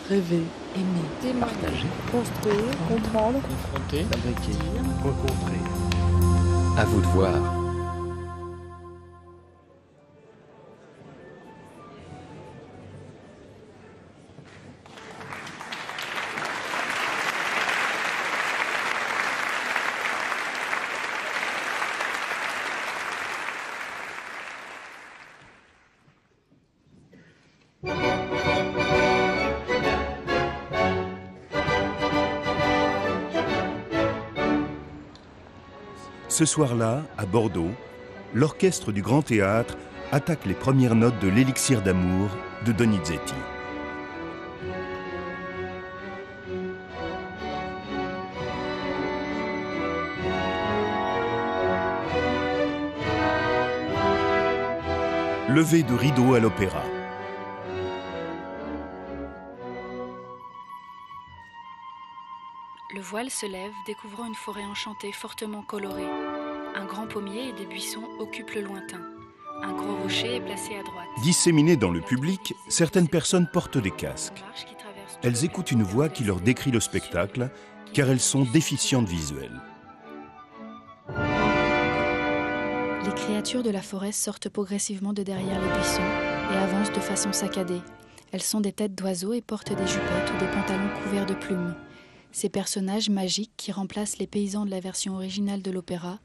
Rêver, aimer, témoigner, partager, construire, comprendre, confronter, fabriquer, dire, rencontrer. À vous de voir. Ce soir-là, à Bordeaux, l'orchestre du Grand Théâtre attaque les premières notes de l'Élixir d'amour de Donizetti. Levé de rideau à l'opéra. Le voile se lève, découvrant une forêt enchantée fortement colorée. Un grand pommier et des buissons occupent le lointain. Un gros rocher est placé à droite. Disséminées dans le public, certaines personnes portent des casques. Elles écoutent une voix qui leur décrit le spectacle, car elles sont déficientes visuelles. Les créatures de la forêt sortent progressivement de derrière les buissons et avancent de façon saccadée. Elles sont des têtes d'oiseaux et portent des jupettes ou des pantalons couverts de plumes. Ces personnages magiques qui remplacent les paysans de la version originale de l'opéra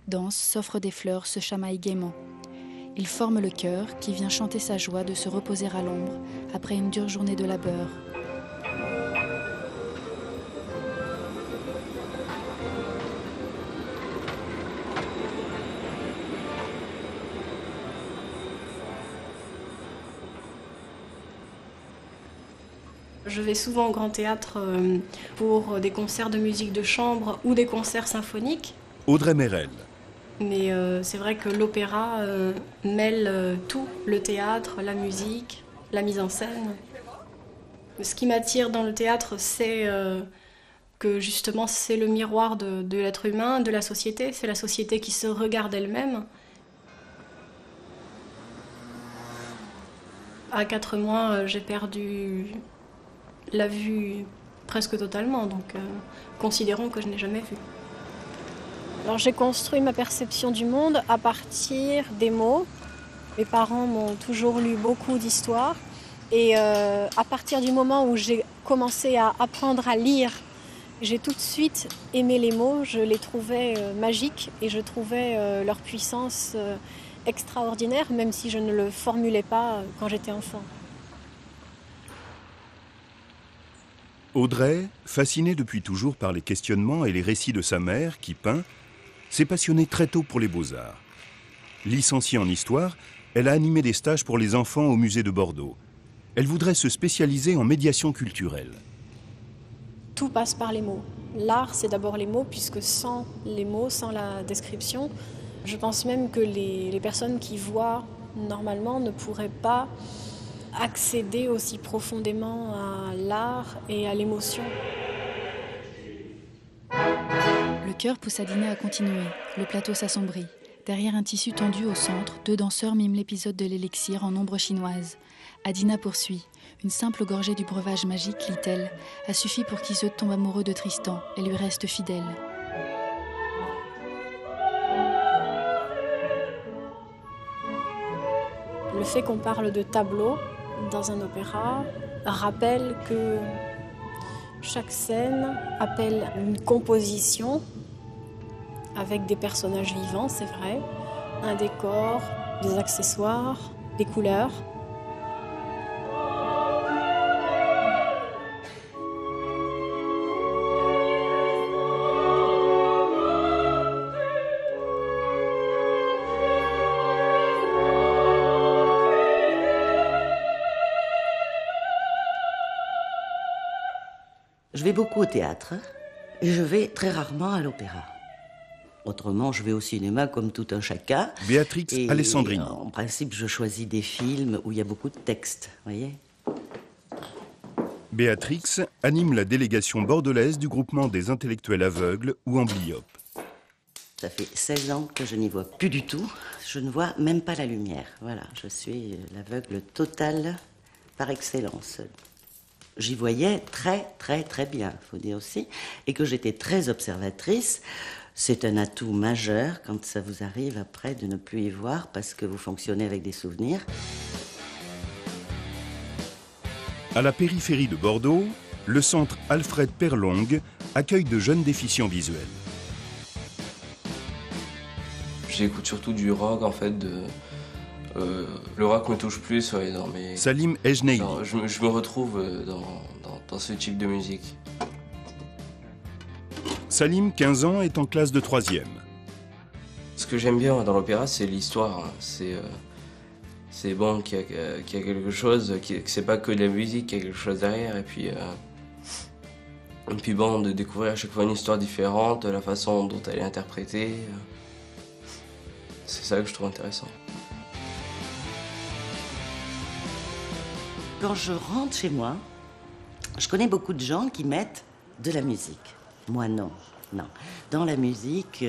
dansent, s'offrent des fleurs, se chamaillent gaiement. Ils forment le chœur qui vient chanter sa joie de se reposer à l'ombre après une dure journée de labeur. Je vais souvent au Grand Théâtre pour des concerts de musique de chambre ou des concerts symphoniques. Audrey Merel. Mais c'est vrai que l'opéra mêle tout, le théâtre, la musique, la mise en scène. Ce qui m'attire dans le théâtre, c'est que justement c'est le miroir de l'être humain, de la société. C'est la société qui se regarde elle-même. À 4 mois, j'ai perdu la vue presque totalement, donc considérons que je n'ai jamais vu. Alors j'ai construit ma perception du monde à partir des mots. Mes parents m'ont toujours lu beaucoup d'histoires et à partir du moment où j'ai commencé à apprendre à lire, j'ai tout de suite aimé les mots, je les trouvais magiques et je trouvais leur puissance extraordinaire, même si je ne le formulais pas quand j'étais enfant. Audrey, fascinée depuis toujours par les questionnements et les récits de sa mère, qui peint, s'est passionnée très tôt pour les beaux-arts. Licenciée en histoire, elle a animé des stages pour les enfants au musée de Bordeaux. Elle voudrait se spécialiser en médiation culturelle. Tout passe par les mots. L'art, c'est d'abord les mots, puisque sans les mots, sans la description, je pense même que les personnes qui voient normalement ne pourraient pas accéder aussi profondément à l'art et à l'émotion. Le chœur pousse Adina à continuer. Le plateau s'assombrit. Derrière un tissu tendu au centre, 2 danseurs miment l'épisode de l'élixir en ombre chinoise. Adina poursuit. Une simple gorgée du breuvage magique, lit-elle, a suffi pour qu'Iseut tombe amoureux de Tristan et lui reste fidèle. Le fait qu'on parle de tableau dans un opéra rappelle que chaque scène appelle une composition avec des personnages vivants, c'est vrai, un décor, des accessoires, des couleurs. Je vais beaucoup au théâtre et je vais très rarement à l'opéra. Autrement, je vais au cinéma comme tout un chacun. Béatrix Alessandrini. En principe, je choisis des films où il y a beaucoup de texte, voyez. Béatrix anime la délégation bordelaise du groupement des intellectuels aveugles ou amblyopes. Ça fait 16 ans que je n'y vois plus du tout. Je ne vois même pas la lumière. Voilà, je suis l'aveugle total par excellence. j'y voyais très, très, très bien, il faut dire aussi, et que j'étais très observatrice. C'est un atout majeur quand ça vous arrive après de ne plus y voir parce que vous fonctionnez avec des souvenirs. À la périphérie de Bordeaux, le centre Alfred Perlong accueille de jeunes déficients visuels. J'écoute surtout du rock, en fait. Le rock me touche plus, ouais, non, mais... Salim Ejneili. Je me retrouve dans ce type de musique. Salim, 15 ans, est en classe de 3e. Ce que j'aime bien dans l'opéra, c'est l'histoire. C'est bon qu'il y a quelque chose, que c'est pas que de la musique, qu'il y a quelque chose derrière. Et puis bon, de découvrir à chaque fois une histoire différente, la façon dont elle est interprétée. C'est ça que je trouve intéressant. Quand je rentre chez moi, je connais beaucoup de gens qui mettent de la musique. Moi, non. Non. Dans la musique,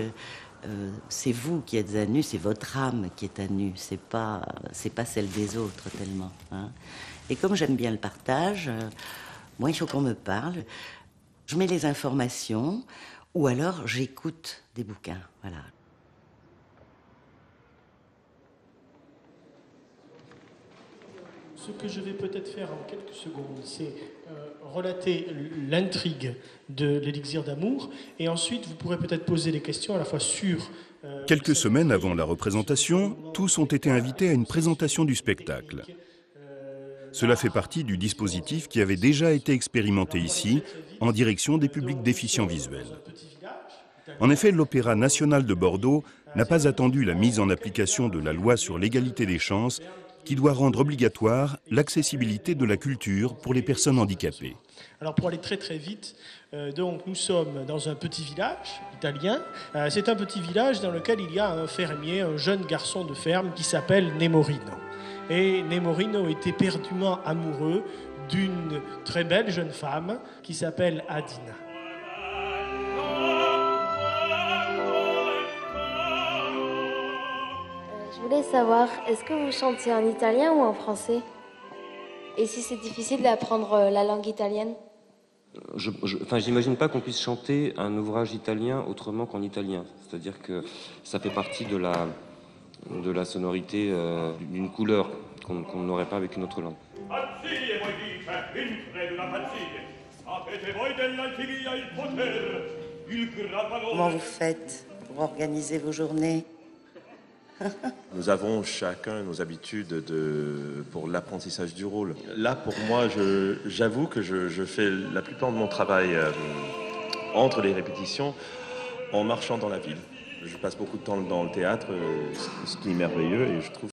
c'est vous qui êtes à nu, c'est votre âme qui est à nu. C'est pas celle des autres tellement. Hein. Et comme j'aime bien le partage, moi, il faut qu'on me parle. Je mets les informations ou alors j'écoute des bouquins. Voilà. Ce que je vais peut-être faire en quelques secondes, c'est relater l'intrigue de l'élixir d'amour, et ensuite vous pourrez peut-être poser des questions à la fois sur... Quelques semaines avant la représentation, tous ont été invités à une présentation du spectacle. Cela fait partie du dispositif qui avait déjà été expérimenté ici, en direction des publics déficients visuels. En effet, l'Opéra national de Bordeaux n'a pas attendu la mise en application de la loi sur l'égalité des chances qui doit rendre obligatoire l'accessibilité de la culture pour les personnes handicapées. Alors pour aller très très vite, donc nous sommes dans un petit village italien. C'est un petit village dans lequel il y a un fermier, un jeune garçon de ferme qui s'appelle Nemorino. Et Nemorino était éperdument amoureux d'une très belle jeune femme qui s'appelle Adina. Je voulais savoir, est-ce que vous chantez en italien ou en français? Et si c'est difficile d'apprendre la langue italienne? J'imagine pas qu'on puisse chanter un ouvrage italien autrement qu'en italien. C'est-à-dire que ça fait partie de la sonorité d'une couleur qu'on n'aurait pas avec une autre langue. Comment vous faites pour organiser vos journées? Nous avons chacun nos habitudes pour l'apprentissage du rôle. Là, pour moi, j'avoue que je fais la plupart de mon travail entre les répétitions en marchant dans la ville. Je passe beaucoup de temps dans le théâtre, ce qui est merveilleux, et je trouve